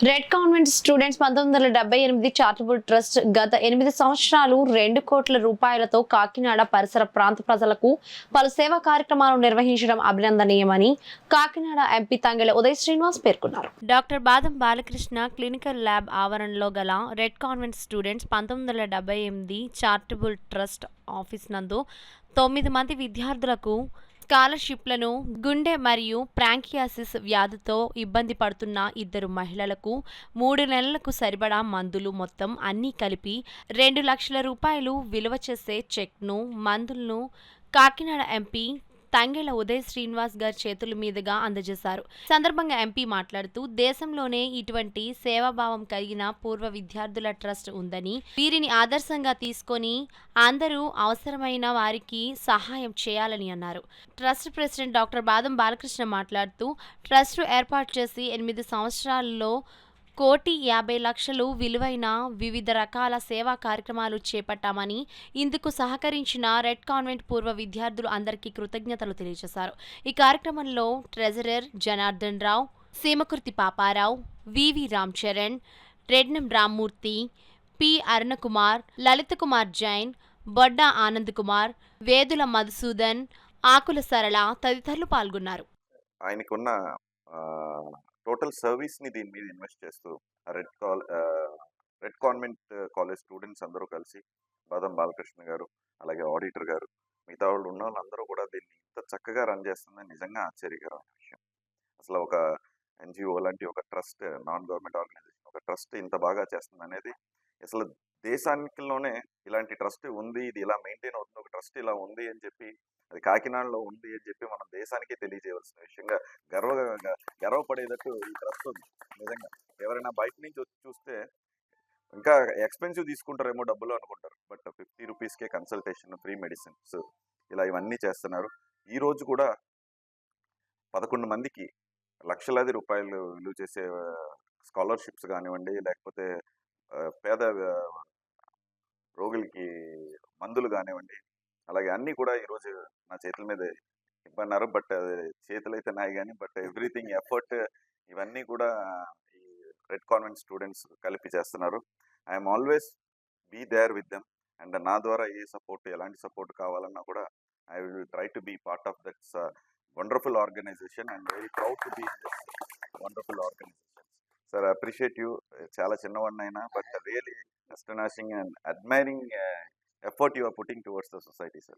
Red convent students 1978 charitable trust గత 8 సంవత్సరాలు 2 కోట్ల రూపాయలతో కాకినాడ పరిసర ప్రాంత ప్రజలకు పలు సేవా కార్యక్రమాలు నిర్వహించడం అభినందనీయమని కాకినాడ ఎంపీ తంగెళ్ల ఉదయ్ శ్రీనివాస్ పేర్కొన్నారు. డాక్టర్ బాదం బాలకృష్ణ క్లినికల్ ల్యాబ్ ఆవరణలో గల red convent students 1978 charitable trust office నందు 9 మంది విద్యార్థులకు స్కాలర్షిప్లను, గుండె మరియు ప్రాంకియాసిస్ వ్యాధితో ఇబ్బంది పడుతున్న 2 మహిళలకు 3 నెలలకు సరిపడా మందులు మొత్తం అన్నీ కలిపి 2 లక్షల రూపాయలు విలువ చేసే చెక్ను, మందులను కాకినాడ ఎంపీ తంగెళ్ల ఉదయ్ శ్రీనివాస్ గారి చేతుల మీదుగా అందజేశారు. సందర్భంగా ఎంపీ మాట్లాడుతూ దేశంలోనే ఇటువంటి సేవాభావం కలిగిన పూర్వ విద్యార్థుల ట్రస్ట్ ఉందని, వీరిని ఆదర్శంగా తీసుకొని అందరూ అవసరమైన వారికి సహాయం చేయాలని అన్నారు. ట్రస్ట్ ప్రెసిడెంట్ డాక్టర్ బాదం బాలకృష్ణ మాట్లాడుతూ ట్రస్ట్ ఏర్పాటు చేసి 8 సంవత్సరాల్లో 1,50,00,000 విలువైన వివిధ రకాల సేవా కార్యక్రమాలు చేపట్టామని, ఇందుకు సహకరించిన రెడ్ కాన్వెంట్ పూర్వ విద్యార్థులు అందరికీ కృతజ్ఞతలు తెలియజేశారు. ఈ కార్యక్రమంలో ట్రెజరర్ జనార్దన్ రావు, సీమకుర్తి పాపారావు, వివి రామ్ చరణ్, రెడ్నం రామ్మూర్తి, పి అరుణకుమార్, లలిత కుమార్ జైన్, బొడ్డ ఆనంద్ కుమార్, వేదుల మధుసూదన్, ఆకుల సరళ తదితరులు పాల్గొన్నారు. ఆయనకున్న టోటల్ సర్వీస్ని దీని మీద ఇన్వెస్ట్ చేస్తూ రెడ్ కాన్వెంట్ కాలేజ్ స్టూడెంట్స్ అందరూ కలిసి బాదం బాలకృష్ణ గారు, అలాగే ఆడిటర్ గారు, మిగతా వాళ్ళు ఉన్న వాళ్ళందరూ కూడా దీన్ని ఇంత చక్కగా రన్ చేస్తుందని నిజంగా ఆశ్చర్యకరమైన విషయం. అసలు ఒక ఎన్జిఓ లాంటి ఒక ట్రస్ట్, నాన్ గవర్నమెంట్ ఆర్గనైజేషన్ ఒక ట్రస్ట్ ఇంత బాగా చేస్తుంది అనేది అసలు దేశానికిలోనే ఇలాంటి ట్రస్ట్ ఉంది, ఇది ఇలా మెయింటైన్ అవుతుంది, ఒక ట్రస్ట్ ఇలా ఉంది అని చెప్పి, అది కాకినాడలో ఉంది అని చెప్పి మనం దేశానికి తెలియజేయవలసిన విషయంగా గర్వపడేటట్టు ఈ ట్రస్ట్ ఉంది. నిజంగా ఎవరైనా బయట నుంచి వచ్చి చూస్తే ఇంకా ఎక్స్పెన్సివ్ తీసుకుంటారేమో డబ్బులు అనుకుంటారు, బట్ 50 రూపీస్కే కన్సల్టేషన్, ఫ్రీ మెడిసిన్స్, ఇలా ఇవన్నీ చేస్తున్నారు. ఈ రోజు కూడా 11 మందికి లక్షలాది రూపాయలు విలువ చేసే స్కాలర్షిప్స్ కానివ్వండి, లేకపోతే పేద రోగులకి మందులు కానివ్వండి, అలాగే అన్నీ కూడా ఈరోజు నా చేతుల మీద ఇవ్వన్నారు. బట్ చేతులు అయితే నాయి కానీ, బట్ ఎవ్రీథింగ్ ఎఫర్ట్ ఇవన్నీ కూడా ఈ రెడ్ కాన్వెంట్ స్టూడెంట్స్ కలిపి చేస్తున్నారు. I'm always be there with them. And నా ద్వారా ఏ సపోర్ట్, ఎలాంటి సపోర్ట్ కావాలన్నా కూడా I will try to be part of that's wonderful organisation and very proud to be this wonderful organisation. Sir, I appreciate you. చాలా చిన్నవాడినైనా but really astonishing and admiring effort you are putting towards the society, sir.